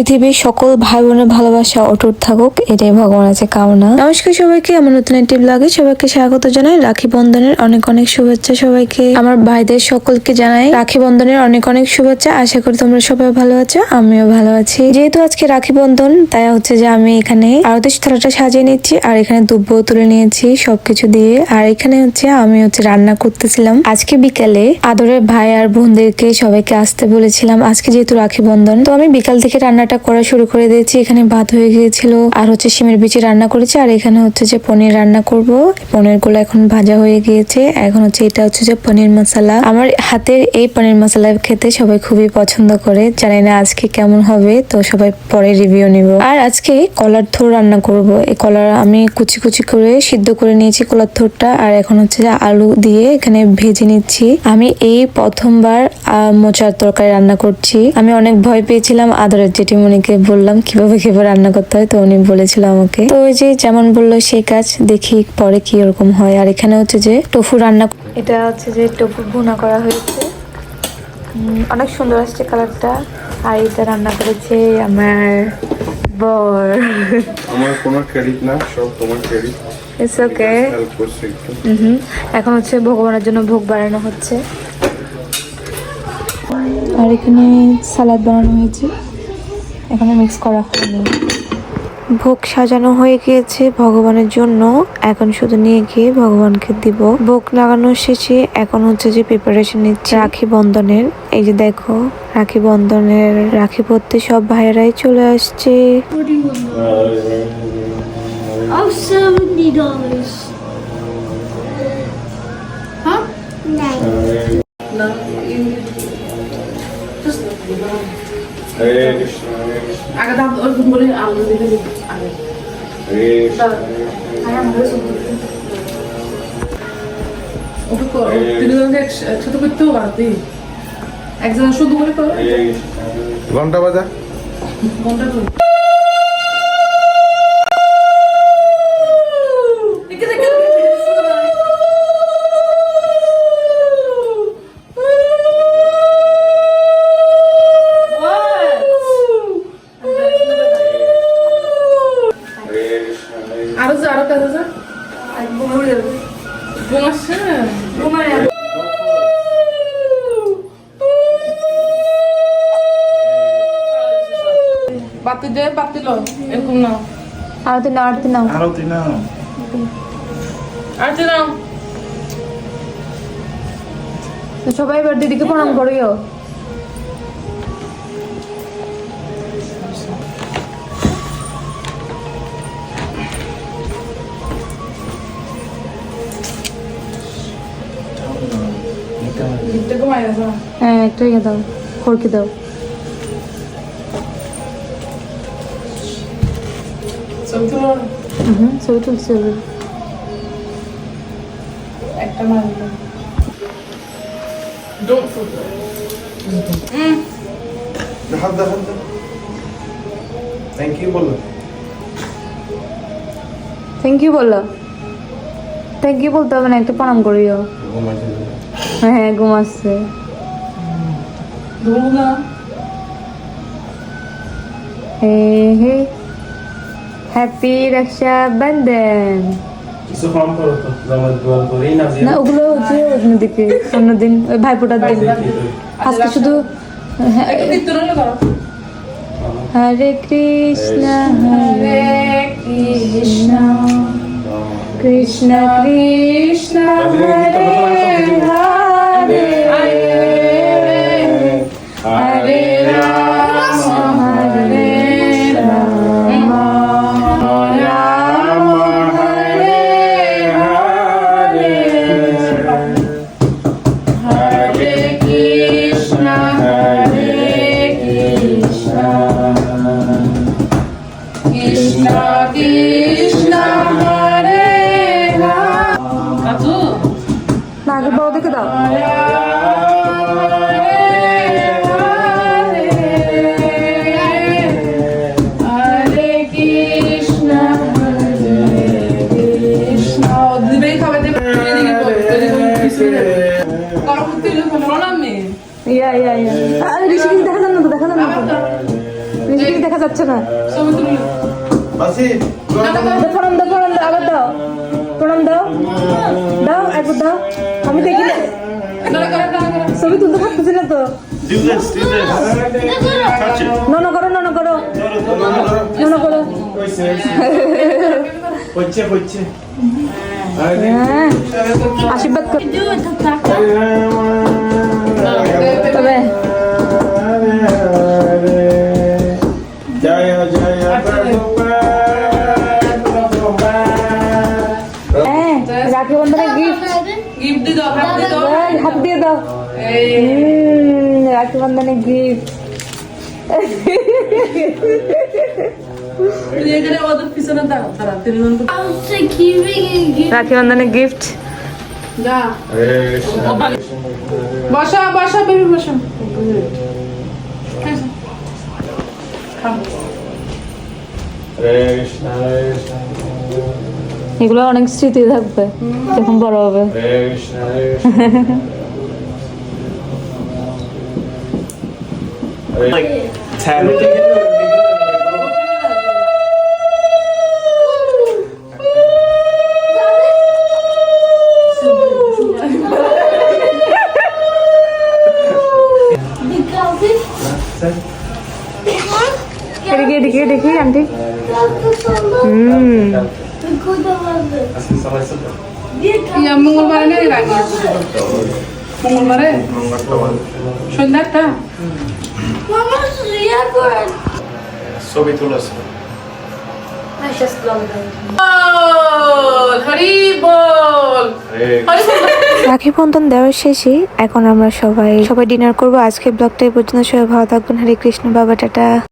পৃথিবীর সকল ভাই বোনের ভালোবাসা অটুট থাকুক, এটাই ভগবানের কাছে কামনা। নমস্কার সবাইকে, আমার নতুন একটি ব্লগে সবাইকে স্বাগত জানাই। রাখি বন্ধনের অনেক অনেক শুভেচ্ছা সবাইকে। আমার ভাইদের সকলকে জানাই রাখি বন্ধনের অনেক অনেক শুভেচ্ছা। আশা করি তোমরা সবাই ভালো আছো, আমিও ভালো আছি। যেহেতু আজকে রাখি বন্ধন, তাই হচ্ছে যে আমি এখানে আরতি থালাটা সাজিয়ে নিচ্ছি, আর এখানে দুব্বো তুলে নিয়েছি সবকিছু দিয়ে। আর এখানে হচ্ছে আমি রান্না করতেছিলাম। আজকে বিকালে আদরের ভাই আর বোনদেরকে সবাইকে আসতে বলেছিলাম, আজকে যেহেতু রাখি বন্ধন, তো আমি বিকাল থেকে রান্নাটা করা শুরু করে দিয়েছি। এখানে ভাত হয়ে গিয়েছিল, আর শিমের বিচি রান্না করেছি, আর এখানে যে পনির রান্না করব। পনির গুলো এখন ভাজা হয়ে গিয়েছে। এখন এটা যে পনির মশলা। আমার হাতের এই পনির মশলা খেতে সবাই খুবই পছন্দ করে। জানি না আজকে কেমন হবে, তো সবাই পরে রিভিউ নিব। আর আজকে কলার থোর রান্না করব। এই কলার আমি কুচি কুচি করে সিদ্ধ করে নিয়েছি কলার থোরটা, আর এখন যে আলু দিয়ে এখানে ভেজে নিচ্ছি। আমি এই প্রথমবার মোচার তরকারি রান্না করছি। আমি অনেক ভয় পেয়েছিলাম, আদরের জেঠিমণিকে বললাম কিভাবে রান্না করতে হয়, তো উনি বলেছিল আমাকে। তো ওই যে যেমন বললো সেই কাজ, দেখি পরে কি ওরকম হয়। আর এখানে যে টোফু রান্না, এটা যে টোফু ভুনা করা হয়েছে, অনেক সুন্দর আসছে কালারটা। আর এটা রান্না করেছে আমার বর। আমার কোনো ক্রেডিট না, সব তোমার ক্রেডিট। It's okay. এখন ভগবানের জন্য ভোগ বানানো হচ্ছে। আর এখানে সালাদ বানানো হয়েছে, এখানে মিক্স করা হয়নি। ভোগ সাজানো হয়ে গিয়েছে ভগবানের জন্য, এখন শুধু নিয়ে গিয়ে ভগবানকে দিব। ভোগ লাগানো শেষে এখন যে প্রিপারেশন নিচ্ছে রাখি বন্ধনের। এই যে দেখো, রাখি বন্ধনের রাখি পরতে সব ভাইয়েরাই চলে আসছে। $70. Huh? No. Hare Krishna, Hare Krishna. I got to open it. I'm going to do it. Hare Krishna, I am this one. একসাথে করতেও পারতি, একজন শুধু করে করো। ঘন্টা বাজা ঘন্টা তো আরো কাজ আছে। ঘুম আসছে না, ঘুমায় বাতি দে, বাতি লো, এরকম নাও। আরতি নাও, আরতি নাও, আরতি না আরতি নাও। সবাই এবার দিদিকে প্রণাম করিও। হ্যাঁ, একটু ইয়ে দাও, খড়কি দাও। ছবি তুলছি একটা মার ডোন্ট ফুড। হাত দা থ্যাংক ইউ বলো। থ্যাংক ইউ বললো। থ্যাংক ইউ বলতে হবে না, একটু প্রণাম করিও। হ্যাঁ, ঘুমাচ্ছে। হ্যাপি রক্ষাবন্ধন। না, ওগুলো অন্যদিকে, অন্যদিন ওই ভাইফোঁটার দিন। আজকে শুধু হরে কৃষ্ণ হরে কৃষ্ণ কৃষ্ণ কৃষ্ণ হরে হরে হরে রাম হরে রাম রাম হরে হরে হরে কৃষ্ণ কৃষ্ণ কৃষ্ণ হরে না, আগে বড় দেখে দাও। হরে কৃষ্ণ কৃষ্ণ দিবে, খাবে দেবে, প্রণাম। ইয়া ইয়া ইয়া। আরে ঋষিকে দেখা যান না তো, দেখা যান না তো। নিজেকে দেখা যাচ্ছে না। ছবি তুলে বাসি প্রণাম দাও, প্রণাম দাও, আবার দাও, প্রণাম দাও, দাও একবার দাও। আমি দেখি না, ছবি তুলতে পারতেছি না তো। Do this. Touch it. নন করো, নন করো, নন করো। হচ্ছে হ্যাঁ, আশীর্বাদ কর তবে। জয় জয় হ্যাঁ, রাখি বন্ধনের গিফট গিফট দিয়ে দাও, হাত দিয়ে দাও। হাত দিয়ে দাও। এই রাখি বন্ধনের গিফট। তুই এখানে ওদের পিছনে দাঁড়া, দাঁড়া, তিনি মন করে- রাখি বন্ধনের গিফট। যা বসা বসা বেবি বসা। কৃষ্ণ এগুলো অনেক স্মৃতি থাকবে যখন বড় হবে। কৃষ্ণ Like 10. এদিকে এদিকে দেখি আন্টি। ইয়া মঙ্গলবারে নেই রাখি মঙ্গলবারে সন্ধ্যা একটা ছবি তুলেছে। হরি বল হরি বল। রাখি বন্ধন দেওয়ার শেষে এখন আমরা সবাই ডিনার করবো। আজকে ব্লগটা এই পর্যন্ত। সবাই ভালো থাকবেন। হরে কৃষ্ণ, বাবা টাটা।